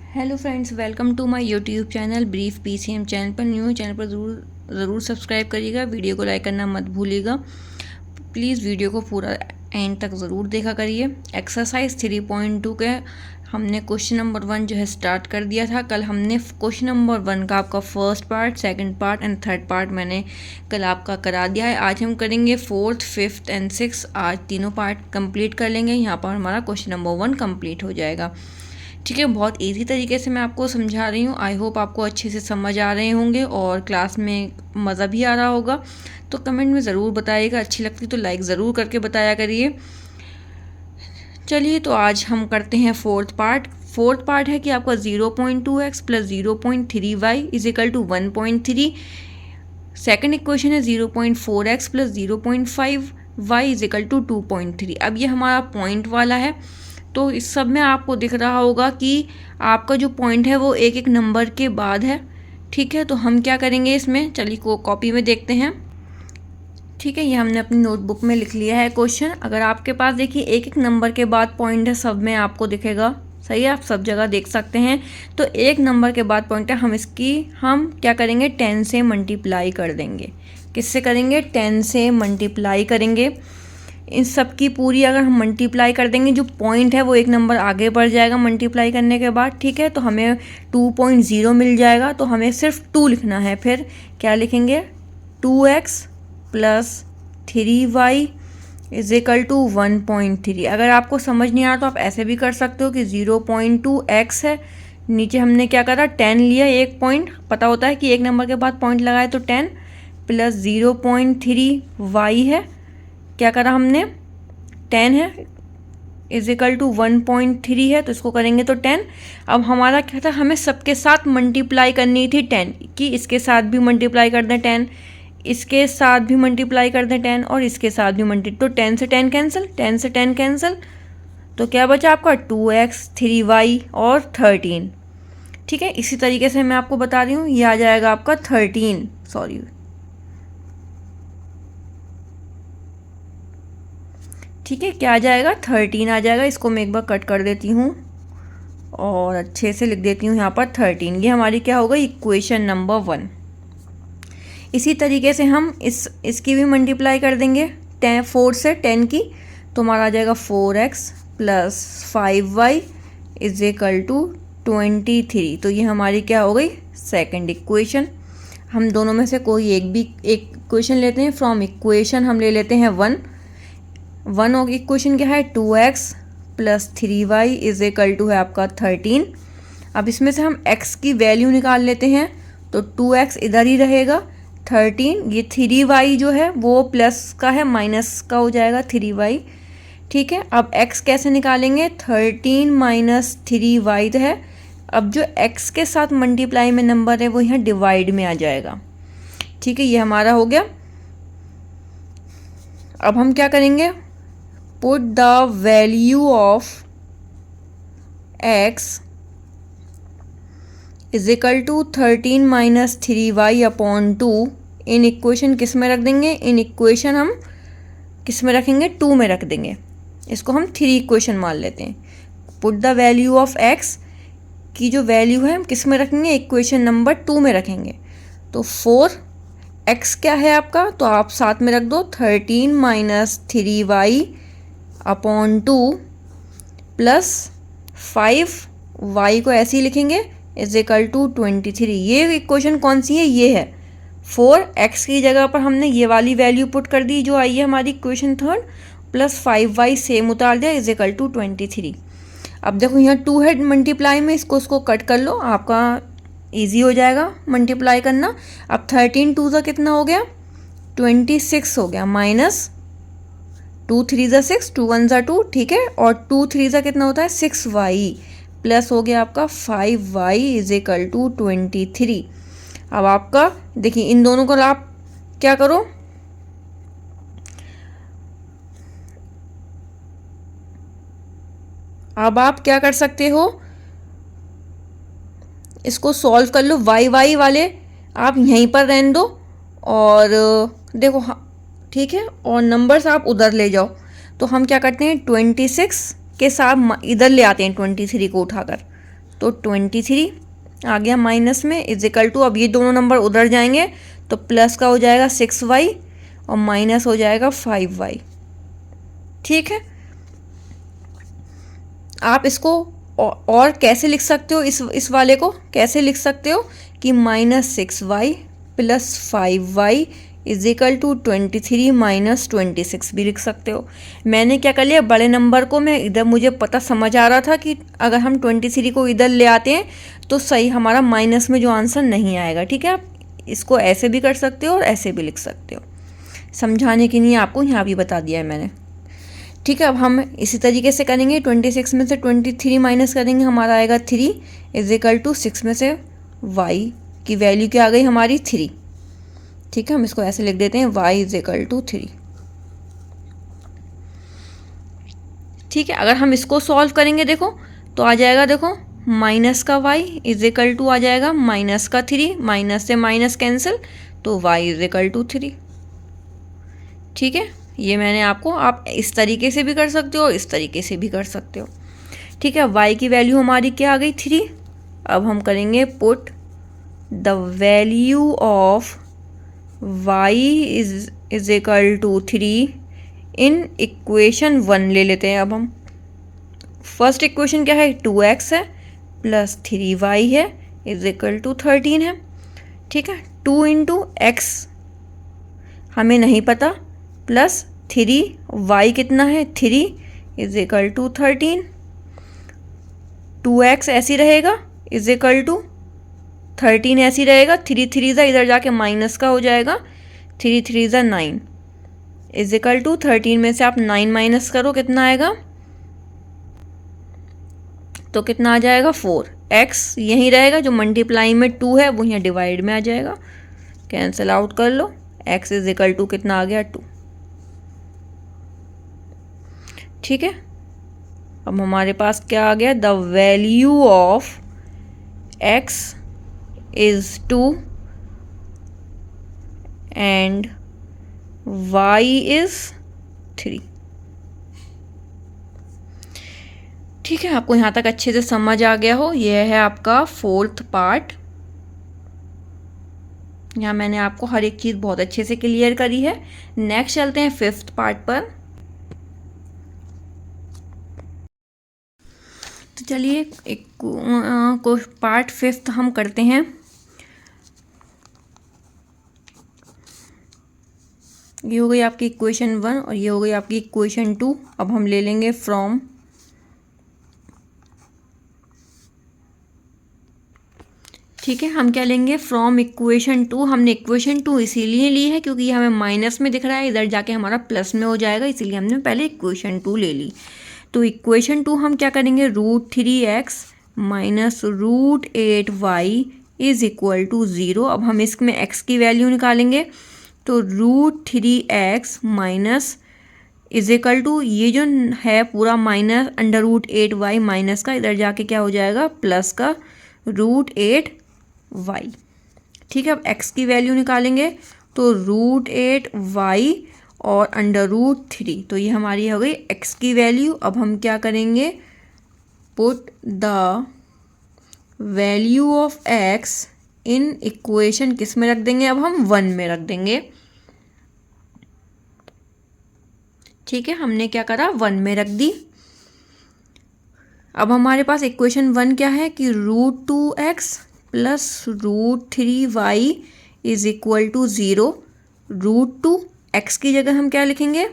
Hello friends, welcome to my YouTube channel brief PCM. Channel पर new channel पर ज़रूर subscribe करिएगा। Video को लाइक करना मत भूलिएगा। प्लीज़ वीडियो को पूरा एंड तक ज़रूर देखा करिए। एक्सरसाइज 3.2 के हमने क्वेश्चन नंबर 1 जो है स्टार्ट कर दिया था। कल हमने क्वेश्चन नंबर 1 का आपका first part, second part and third part मैंने कल आपका करा दिया है। आज हम करेंगे 4th, 5th एंड 6th। आज तीनों पार्ट कंप्लीट कर लेंगे। यहाँ पर हमारा क्वेश्चन नंबर 1 कंप्लीट हो जाएगा। ठीक है, बहुत इजी तरीके से मैं आपको समझा रही हूँ। आई होप आपको अच्छे से समझ आ रहे होंगे और क्लास में मज़ा भी आ रहा होगा। तो कमेंट में ज़रूर बताइएगा। अच्छी लगती तो लाइक ज़रूर करके बताया करिए। चलिए, तो आज हम करते हैं फोर्थ पार्ट है कि आपका 0.2x plus 0.3y is equal to 1.3। Second equation है 0.4x plus 0.5y is equal to 2.3। अब ये हमारा पॉइंट वाला है, तो इस सब में आपको दिख रहा होगा कि आपका जो पॉइंट है वो एक एक नंबर के बाद है। ठीक है, तो हम क्या करेंगे इसमें, चलिए को कॉपी में देखते हैं। ठीक है, ये हमने अपनी नोटबुक में लिख लिया है क्वेश्चन। अगर आपके पास देखिए एक एक नंबर के बाद पॉइंट है, सब में आपको दिखेगा। सही है, आप सब जगह देख सकते हैं। तो एक नंबर के बाद पॉइंट है, हम क्या करेंगे 10 से मल्टीप्लाई कर देंगे। किससे करेंगे? 10 से मल्टीप्लाई करेंगे। इन सब की पूरी अगर हम मल्टीप्लाई कर देंगे, जो पॉइंट है वो एक नंबर आगे बढ़ जाएगा मल्टीप्लाई करने के बाद। ठीक है, तो हमें 2.0 मिल जाएगा। तो हमें सिर्फ 2 लिखना है। फिर क्या लिखेंगे? 2x plus 3y is equal to 1.3। अगर आपको समझ नहीं आ रहा तो आप ऐसे भी कर सकते हो कि 0.2x है, नीचे हमने क्या करा 10 लिया, एक पॉइंट पता होता है कि एक नंबर के बाद पॉइंट लगाए तो 10 प्लस 0.3y है, क्या करा हमने 10 है इज इक्वल टू 1.3 है, तो इसको करेंगे तो 10। अब हमारा क्या था, हमें सबके साथ मल्टीप्लाई करनी थी 10 कि इसके साथ भी मल्टीप्लाई कर दें 10, इसके साथ भी मल्टीप्लाई कर दें 10 और इसके साथ भी तो 10 से 10 कैंसिल, 10 से 10 कैंसिल, तो क्या बचा आपका 2x 3y और 13। ठीक है, इसी तरीके से मैं आपको बता रही हूँ, ये आ जाएगा आपका 13, सॉरी। ठीक है, क्या आ जाएगा 13 आ जाएगा। इसको मैं एक बार कट कर देती हूँ और अच्छे से लिख देती हूँ यहाँ पर 13। ये हमारी क्या होगा, इक्वेशन नंबर 1। इसी तरीके से हम इसकी भी मल्टीप्लाई कर देंगे 4 से 10 की, तो हमारा आ जाएगा 4x plus 5y is equal to 23। तो ये हमारी क्या हो गई, सेकंड इक्वेशन। हम दोनों में से कोई एक इक्वेशन लेते हैं। फ्रॉम इक्वेशन हम ले लेते हैं 1 और इक्वेशन क्या है 2x plus 3y is equal to है आपका 13। अब इसमें से हम x की वैल्यू निकाल लेते हैं, तो 2x इधर ही रहेगा, 13, ये 3y जो है वो प्लस का है, माइनस का हो जाएगा 3y। ठीक है, अब x कैसे निकालेंगे, 13 माइनस 3y है। अब जो x के साथ मल्टीप्लाई में नंबर है वो यहाँ डिवाइड में आ जाएगा। ठीक है, ये हमारा हो गया। अब हम क्या करेंगे, put the value of x is equal to 13 minus 3y upon 2 in equation किस में रख देंगे, इन इक्वेशन हम किस में रखेंगे, 2 में रख देंगे। इसको हम 3 इक्वेशन मान लेते हैं। Put the value of x की जो वैल्यू है हम किस में रखेंगे, इक्वेशन नंबर 2 में रखेंगे। तो 4x क्या है आपका, तो आप साथ में रख दो 13 minus 3y upon 2 plus 5y को ऐसे ही लिखेंगे इज इक्वल टू 23। ये इक्वेशन कौन सी है, ये है 4x की जगह पर हमने ये वाली वैल्यू पुट कर दी जो आई है हमारी इक्वेशन 3 प्लस 5y सेम उतार दिया इज इक्वल टू 23। अब देखो यहाँ 2 है मल्टीप्लाई में, इसको कट कर लो, आपका इजी हो जाएगा मल्टीप्लाई करना। अब 13 2 का कितना हो गया, 26 हो गया, माइनस 2 3 ज़ा 6, 2 1 ज़ा 2। ठीक है, और 2 3 ज़ा कितना होता है 6y, प्लस हो गया आपका 5y इज इक्वल टू 23। अब आपका देखिए इन दोनों को आप क्या करो, अब आप क्या कर सकते हो, इसको सॉल्व कर लो। y वाले आप यहीं पर रहने दो और देखो, हाँ ठीक है, और नंबर्स आप उधर ले जाओ। तो हम क्या करते हैं 26 के साथ इधर ले आते हैं 23 को उठाकर, तो 23 आ गया माइनस में, इज इक्वल टू, अब ये दोनों नंबर उधर जाएंगे तो प्लस का हो जाएगा 6y और माइनस हो जाएगा 5y। ठीक है, आप इसको और कैसे लिख सकते हो, इस वाले को कैसे लिख सकते हो कि -6y + 5y is equal to 23 - 26 भी लिख सकते हो। मैंने क्या कर लिया, बड़े नंबर को मैं इधर, मुझे पता समझ आ रहा था कि अगर हम 23 को इधर ले आते हैं तो सही हमारा माइनस में जो आंसर नहीं आएगा। ठीक है, आप इसको ऐसे भी कर सकते हो और ऐसे भी लिख सकते हो, समझाने के लिए आपको यहाँ भी बता दिया है मैंने। ठीक है, अब हम इसी तरीके से करेंगे, 26 में से 23 माइनस करेंगे, हमारा आएगा 3 इज इक्वल टू 6 में से y की वैल्यू क्या आ गई हमारी 3। ठीक है, हम इसको ऐसे लिख देते हैं y इज इक्वल टू 3। ठीक है, अगर हम इसको सॉल्व करेंगे देखो तो आ जाएगा, देखो माइनस का y इज इक्वल टू आ जाएगा माइनस का 3, माइनस से माइनस कैंसिल, तो y इज इक्वल टू 3। ठीक है, ये मैंने आपको, आप इस तरीके से भी कर सकते हो, इस तरीके से भी कर सकते हो। ठीक है, y की वैल्यू हमारी क्या आ गई 3। अब हम करेंगे put the value of y is equal to 3 in equation 1 ले लेते हैं। अब हम फर्स्ट इक्वेशन क्या है, 2x है प्लस 3y है इज इक्वल टू 13 है। ठीक है, 2 इंटू एक्स हमें नहीं पता, प्लस 3y कितना है 3 इज इक्वल टू 13, 2x ऐसी रहेगा इज इक्वल टू 13 ऐसी रहेगा, 3 3 ज़ा इधर जाके माइनस का हो जाएगा, 3 3 ज़ा 9 इज इक्वल टू 13 में से आप 9 माइनस करो कितना आएगा, तो कितना आ जाएगा 4। x यहीं रहेगा, जो मल्टीप्लाई में 2 है वो यहाँ डिवाइड में आ जाएगा, कैंसिल आउट कर लो, x इज इक्वल टू कितना आ गया 2। ठीक है, अब हमारे पास क्या आ गया, the value of x is 2 and y is 3। ठीक है, आपको यहाँ तक अच्छे से समझ आ गया हो, यह है आपका 4th पार्ट। यहाँ मैंने आपको हर एक चीज़ बहुत अच्छे से क्लियर करी है। नेक्स्ट चलते हैं 5th पार्ट पर। तो चलिए एक पार्ट 5th हम करते हैं। ये हो गई आपकी इक्वेशन 1 और ये हो गई आपकी इक्वेशन 2। अब हम ले लेंगे फ्रॉम, ठीक है, हम क्या लेंगे फ्रॉम इक्वेशन 2। हमने इक्वेशन 2 इसीलिए ली है क्योंकि ये हमें माइनस में दिख रहा है, इधर जाके हमारा प्लस में हो जाएगा, इसीलिए हमने पहले इक्वेशन 2 ले ली। तो इक्वेशन 2 हम क्या करेंगे, √3x minus √8y is equal to 0। अब हम इसमें x की वैल्यू निकालेंगे, तो √3x minus is equal to, ये जो है पूरा माइनस √8y माइनस का, इधर जाके क्या हो जाएगा प्लस का √8y। ठीक है, अब x की वैल्यू निकालेंगे तो √8y और √3, तो ये हमारी हो गई x की वैल्यू। अब हम क्या करेंगे, put the value of x in equation किस में रख देंगे, अब हम 1 में रख देंगे। ठीक है, हमने क्या करा 1 में रख दी। अब हमारे पास इक्वेशन 1 क्या है कि √2x plus √3y is equal to 0। √2 x की जगह हम क्या लिखेंगे,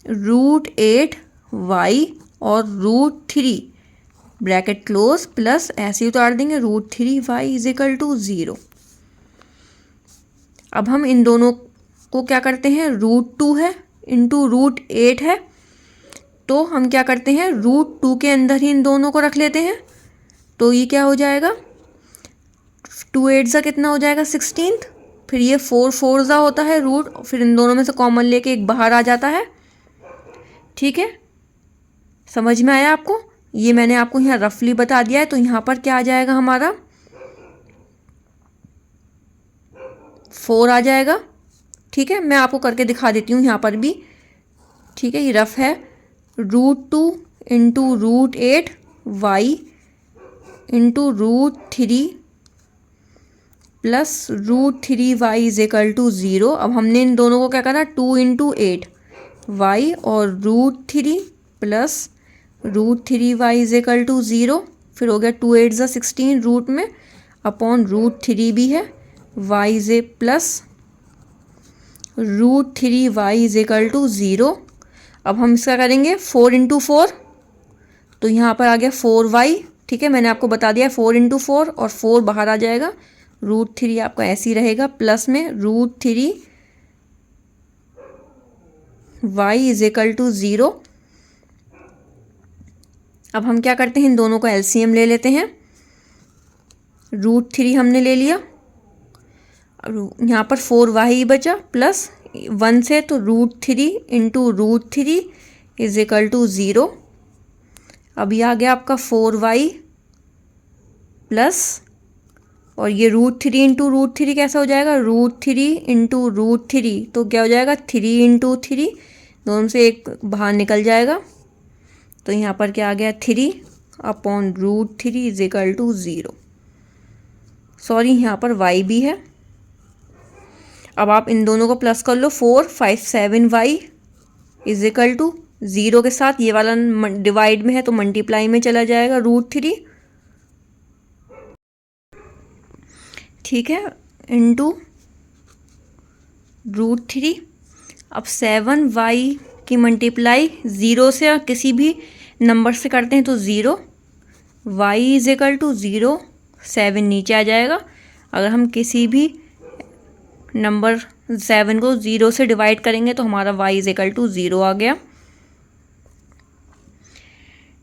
√8y और √3 ब्रैकेट क्लोज प्लस ऐसे ही उतार देंगे √3y इज इक्वल टू 0। अब हम इन दोनों को क्या करते हैं, √2 है इंटू √8 है, तो हम क्या करते हैं √2 के अंदर ही इन दोनों को रख लेते हैं। तो ये क्या हो जाएगा, 2 8 ज़ा कितना हो जाएगा 16, फिर ये 4 4 ज़ा होता है रूट, फिर इन दोनों में से कॉमन लेके एक बाहर आ जाता है। ठीक है, समझ में आया आपको, ये मैंने आपको यहाँ रफली बता दिया है। तो यहाँ पर क्या आ जाएगा हमारा 4 आ जाएगा। ठीक है, मैं आपको करके दिखा देती हूँ यहाँ पर भी। ठीक है, ये रफ है, √2 into √8y into √3 plus √3y is equal to 0। अब हमने इन दोनों को क्या करा, 2 इंटू 8 y और √3 plus √3y is equal to 0। फिर हो गया 2 8 ज़ा 16 रूट में अपॉन √3 भी है y is a plus √3y is equal to 0। अब हम इसका करेंगे 4 इंटू 4, तो यहाँ पर आ गया 4y। ठीक है, मैंने आपको बता दिया 4 इंटू 4 और 4 बाहर आ जाएगा, √3 आपका ऐसे ही रहेगा प्लस में √3y इज इक्वल टू 0। अब हम क्या करते हैं, इन दोनों का एलसीएम ले लेते हैं। √3 हमने ले लिया, अब यहाँ पर 4y बचा प्लस 1 से, तो √3 इंटू √3 इज इक्वल टू 0। अब ये आ गया आपका 4y प्लस, और ये √3 इंटू √3 कैसा हो जाएगा, √3 इंटू √3, तो क्या हो जाएगा 3 इंटू 3, दोनों से एक बाहर निकल जाएगा, तो यहाँ पर क्या आ गया 3 upon √3 is equal to 0। Sorry, यहाँ पर y भी है। अब आप इन दोनों को प्लस कर लो, 4 5 7y इज इक्वल टू 0 के साथ ये वाला डिवाइड में है तो मल्टीप्लाई में चला जाएगा √3। ठीक है, इंटू √3। अब 7y की मल्टीप्लाई 0 से और किसी भी नंबर से करते हैं तो 0, y इज इक्वल टू 0, 7 नीचे आ जाएगा। अगर हम किसी भी नंबर 7 को 0 से डिवाइड करेंगे तो हमारा y इज इक्वल टू 0 आ गया।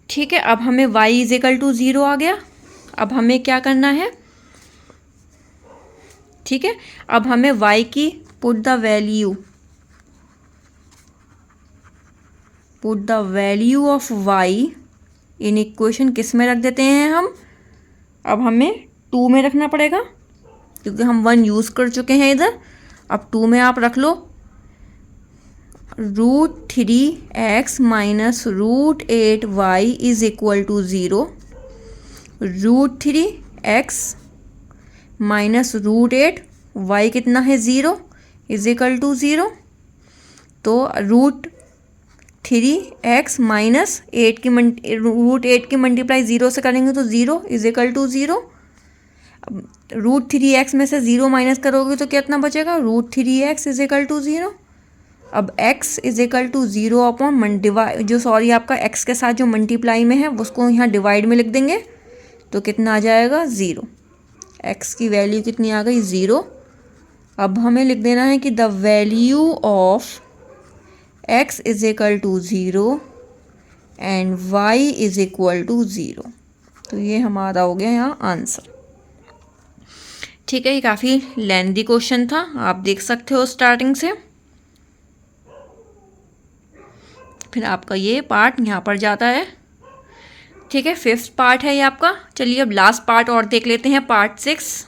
ठीक है, अब हमें y इज इक्वल टू 0 आ गया। अब हमें क्या करना है, ठीक है, अब हमें y की put the value of y in equation किस में रख देते हैं हम, अब हमें 2 में रखना पड़ेगा क्योंकि हम 1 यूज़ कर चुके हैं इधर। अब 2 में आप रख लो √3x minus √8y is equal to 0। √3x minus √8, y कितना है 0 इज इक्वल टू 0, तो √3x माइनस √8 की मल्टीप्लाई 0 से करेंगे तो 0 इज इक्वल टू 0। √3x में से 0 माइनस करोगे तो कितना बचेगा, √3x इज इक्वल टू 0। अब x is equal to 0 upon आपका x के साथ जो मल्टीप्लाई में है उसको यहाँ डिवाइड में लिख देंगे तो कितना आ जाएगा 0। x की वैल्यू कितनी आ गई 0। अब हमें लिख देना है कि the value of x is equal to 0 and y is equal to 0। तो ये हमारा हो गया यहाँ आंसर। ठीक है, ये काफ़ी लेंथी क्वेश्चन था, आप देख सकते हो स्टार्टिंग से। फिर आपका ये पार्ट यहाँ पर जाता है। ठीक है, 5th पार्ट है ये आपका। चलिए अब लास्ट पार्ट और देख लेते हैं, पार्ट 6।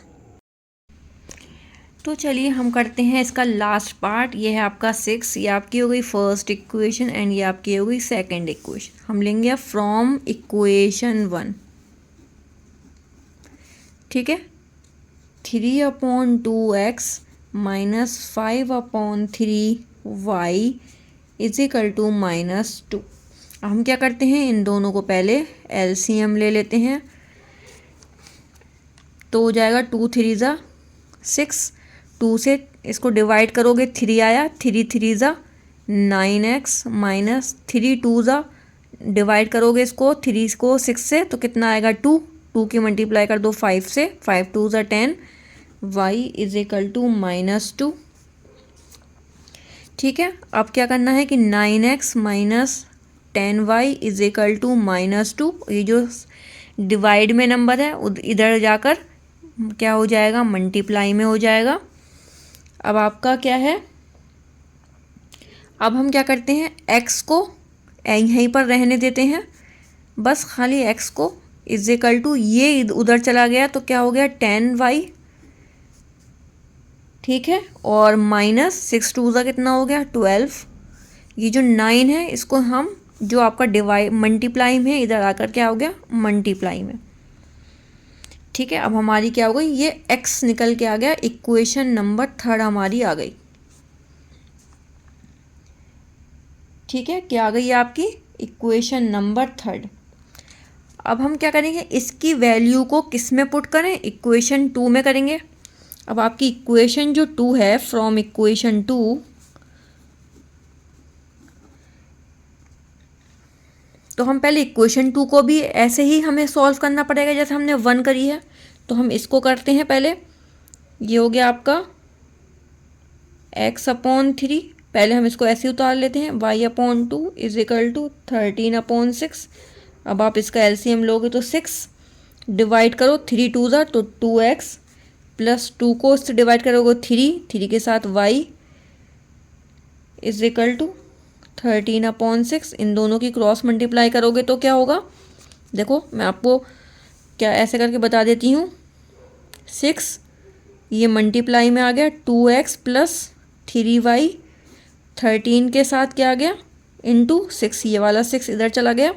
तो चलिए हम करते हैं इसका लास्ट पार्ट। ये है आपका 6। ये आपकी हो गई फर्स्ट इक्वेशन एंड ये आपकी हो गई सेकंड इक्वेशन। हम लेंगे अब फ्रॉम इक्वेशन 1। ठीक है, 3/2x minus 5/3y is equal to -2। हम क्या करते हैं, इन दोनों को पहले एलसीएम ले लेते हैं, तो हो जाएगा 2 3 ज़ा 6। 2 से इसको डिवाइड करोगे 3 आया, 3 3 ज़ा 9x माइनस 3 2 ज़ा डिवाइड करोगे इसको 3 को 6 से तो कितना आएगा 2। 2 की मल्टीप्लाई कर दो 5 से, 5 2 ज़ा 10, y इज इक्वल टू -2। ठीक है, अब क्या करना है कि 9x minus 10y is equal to -2। ये जो डिवाइड में नंबर है इधर जाकर क्या हो जाएगा, मल्टीप्लाई में हो जाएगा। अब आपका क्या है, अब हम क्या करते हैं, x को यहीं पर रहने देते हैं, बस खाली x को इज इक्वल टू ये उधर चला गया तो क्या हो गया 10y। ठीक है, और -6 2 ज़ा कितना हो गया 12। ये जो 9 है इसको हम जो आपका डिवाइड मल्टीप्लाई में इधर आकर क्या हो गया मल्टीप्लाई में। ठीक है, अब हमारी क्या हो गई, ये x निकल के आ गया, इक्वेशन नंबर 3 हमारी आ गई। ठीक है, क्या आ गई आपकी इक्वेशन नंबर 3। अब हम क्या करेंगे, इसकी वैल्यू को किस में पुट करें, इक्वेशन 2 में करेंगे। अब आपकी इक्वेशन जो 2 है, फ्रॉम इक्वेशन 2, तो हम पहले इक्वेशन 2 को भी ऐसे ही हमें सॉल्व करना पड़ेगा जैसे हमने 1 करी है। तो हम इसको करते हैं पहले। ये हो गया आपका x/3, पहले हम इसको ऐसे उतार लेते हैं, y/2 इज इक्वल टू 13/6। अब आप इसका एलसीएम लोगे तो 6 डिवाइड करो, 3 2 ज़ा तो 2x प्लस 2 को इससे डिवाइड करोगे 3 के साथ y इज इक्वल टू 13/6। इन दोनों की क्रॉस मल्टीप्लाई करोगे तो क्या होगा, देखो मैं आपको क्या ऐसे करके बता देती हूँ। 6 ये मल्टीप्लाई में आ गया, 2x प्लस 3y, 13 के साथ क्या आ गया इंटू 6, ये वाला 6 इधर चला गया।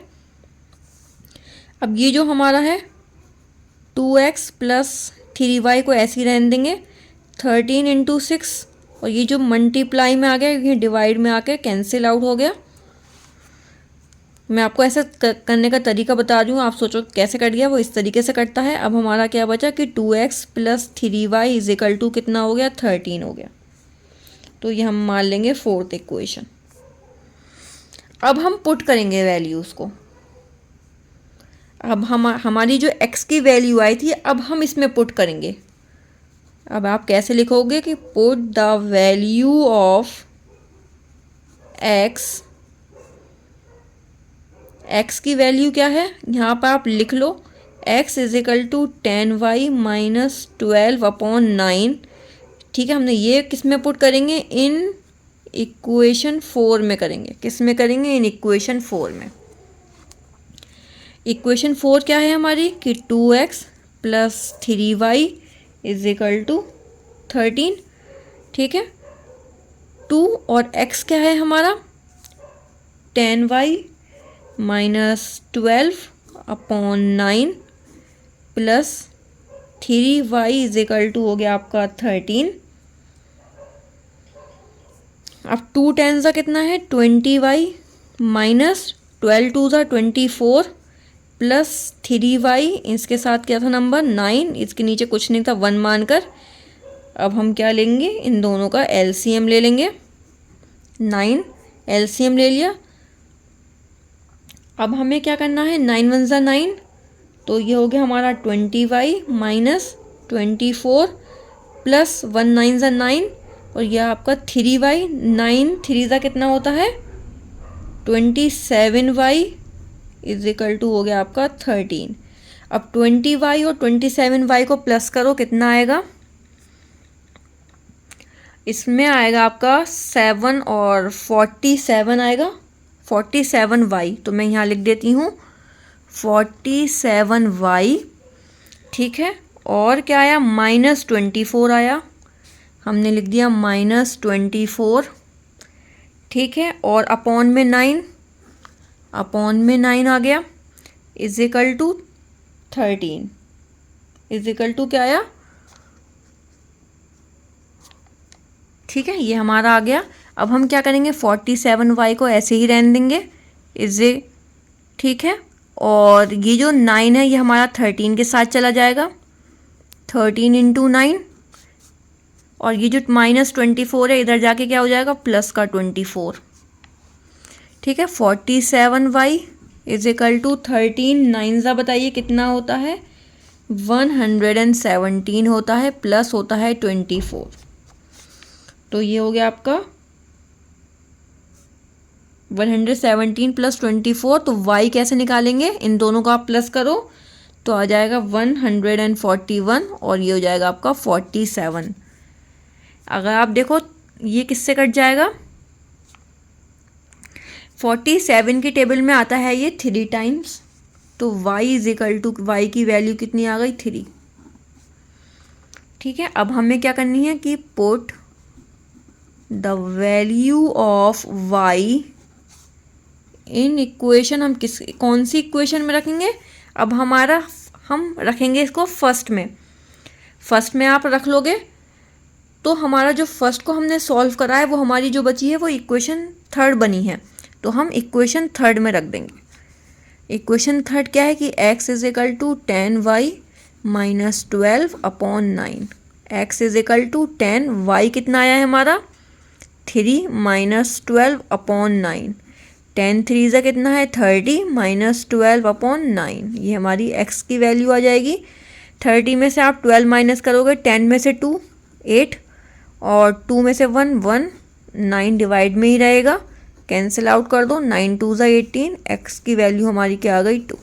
अब ये जो हमारा है 2x प्लस 3y को ऐसे ही रहने देंगे, 13 इंटू 6, और ये जो मल्टीप्लाई में आ गया ये डिवाइड में आके कैंसिल आउट हो गया। मैं आपको ऐसा करने का तरीका बता रही हूँ, आप सोचो कैसे कट गया, वो इस तरीके से कटता है। अब हमारा क्या बचा कि 2x plus 3y is equal to कितना हो गया, 13 हो गया। तो ये हम मान लेंगे 4th इक्वेशन। अब हम पुट करेंगे वैल्यूज़ को। अब हमारी जो x की वैल्यू आई थी, अब हम इसमें पुट करेंगे। अब आप कैसे लिखोगे कि put the value of x की वैल्यू क्या है, यहाँ पर आप लिख लो x is equal to 10y minus 12/9। ठीक है, हमने ये किस में पुट करेंगे, इन इक्वेशन 4 में करेंगे। किस में करेंगे, इन इक्वेशन 4 में। इक्वेशन 4 क्या है हमारी कि 2x plus 3y is equal to 13। ठीक है, 2 और x क्या है हमारा 10y minus 12/9 plus 3y is equal to हो गया आपका 13। अब 2 10 ज़ा कितना है 20y माइनस 12 2 ज़ा 24 प्लस 3y, इसके साथ क्या था नंबर 9, इसके नीचे कुछ नहीं था 1 मानकर। अब हम क्या लेंगे, इन दोनों का एलसीएम ले लेंगे। 9 एलसीएम ले लिया। अब हमें क्या करना है, 9 1 ज़ा 9, तो ये हो गया हमारा 20y माइनस 24 प्लस 1 9 ज़ा 9, और यह आपका 3y, 9 3 ज़ा कितना होता है 27y इज इक्वल टू हो गया आपका 13। अब 20y और 27y को प्लस करो, कितना आएगा, इसमें आएगा आपका 7 और 47 आएगा, 47y। तो मैं यहाँ लिख देती हूँ 47y। ठीक है, और क्या आया माइनस 24 आया, हमने लिख दिया माइनस 24। ठीक है, और अपॉन में 9, अपॉन में 9 आ गया, is equal to 13, is equal to क्या आया। ठीक है, ये हमारा आ गया। अब हम क्या करेंगे 47y को ऐसे ही रहने देंगे, इज ए। ठीक है, और ये जो 9 है ये हमारा 13 के साथ चला जाएगा, 13 इंटू 9, और ये जो माइनस 24 है इधर जाके क्या हो जाएगा प्लस का 24। ठीक है, 47y इज इक्वल टू 13, 9 ज़ा बताइए कितना होता है 117 होता है, प्लस होता है 24। तो ये हो गया आपका 117 प्लस 24। तो y कैसे निकालेंगे, इन दोनों का आप प्लस करो तो आ जाएगा 141, और ये हो जाएगा आपका 47। अगर आप देखो ये किससे कट जाएगा, 47 की टेबल में आता है ये 3 टाइम्स, तो y is equal to Y की वैल्यू कितनी आ गई 3। ठीक है, अब हमें क्या करनी है कि put the value of y in equation, हम कौन सी इक्वेशन में रखेंगे, अब हम रखेंगे इसको फर्स्ट में आप रख लोगे तो हमारा जो फर्स्ट को हमने सॉल्व करा है वो हमारी जो बची है वो इक्वेशन थर्ड बनी है, तो हम इक्वेशन थर्ड में रख देंगे। इक्वेशन थर्ड क्या है कि x is equal to 10y माइनस 12 upon 9। x is equal to 10, y कितना आया है हमारा 3 माइनस 12 अपॉन 9। 10 3 से कितना है 30 माइनस 12 अपॉन 9, ये हमारी x की वैल्यू आ जाएगी। 30 में से आप 12 माइनस करोगे, 10 में से 2 8 और 2 में से 1 1, 9 डिवाइड में ही रहेगा, कैंसिल आउट कर दो, 9 2 ज़ा 18, x की वैल्यू हमारी क्या आ गई 2।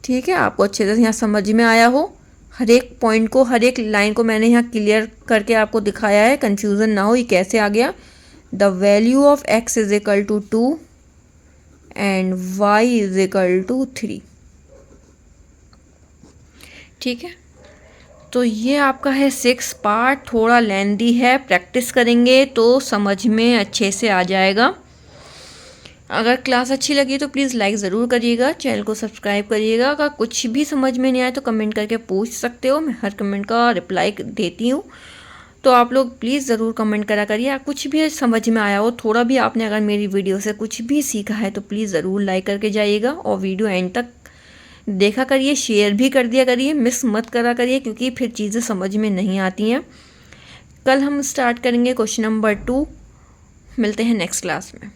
ठीक है, आपको अच्छे से यहाँ समझ में आया हो, हर एक पॉइंट को हर एक लाइन को मैंने यहाँ क्लियर करके आपको दिखाया है, कंफ्यूजन ना हो ये कैसे आ गया। The value of x is equal to 2 and y is equal to 3। ठीक है, तो ये आपका है 6 पार्ट, थोड़ा लेंदी है, प्रैक्टिस करेंगे तो समझ में अच्छे से आ जाएगा। अगर क्लास अच्छी लगी तो प्लीज़ लाइक ज़रूर करिएगा, चैनल को सब्सक्राइब करिएगा। अगर कुछ भी समझ में नहीं आए तो कमेंट करके पूछ सकते हो, मैं हर कमेंट का रिप्लाई देती हूँ, तो आप लोग प्लीज़ ज़रूर कमेंट करा करिए। कुछ भी समझ में आया हो, थोड़ा भी आपने अगर मेरी वीडियो से कुछ भी सीखा है तो प्लीज़ ज़रूर लाइक करके जाइएगा और वीडियो एंड तक देखा करिए, शेयर भी कर दिया करिए, मिस मत करा करिए क्योंकि फिर चीज़ें समझ में नहीं आती हैं। कल हम स्टार्ट करेंगे क्वेश्चन नंबर 2। मिलते हैं नेक्स्ट क्लास में।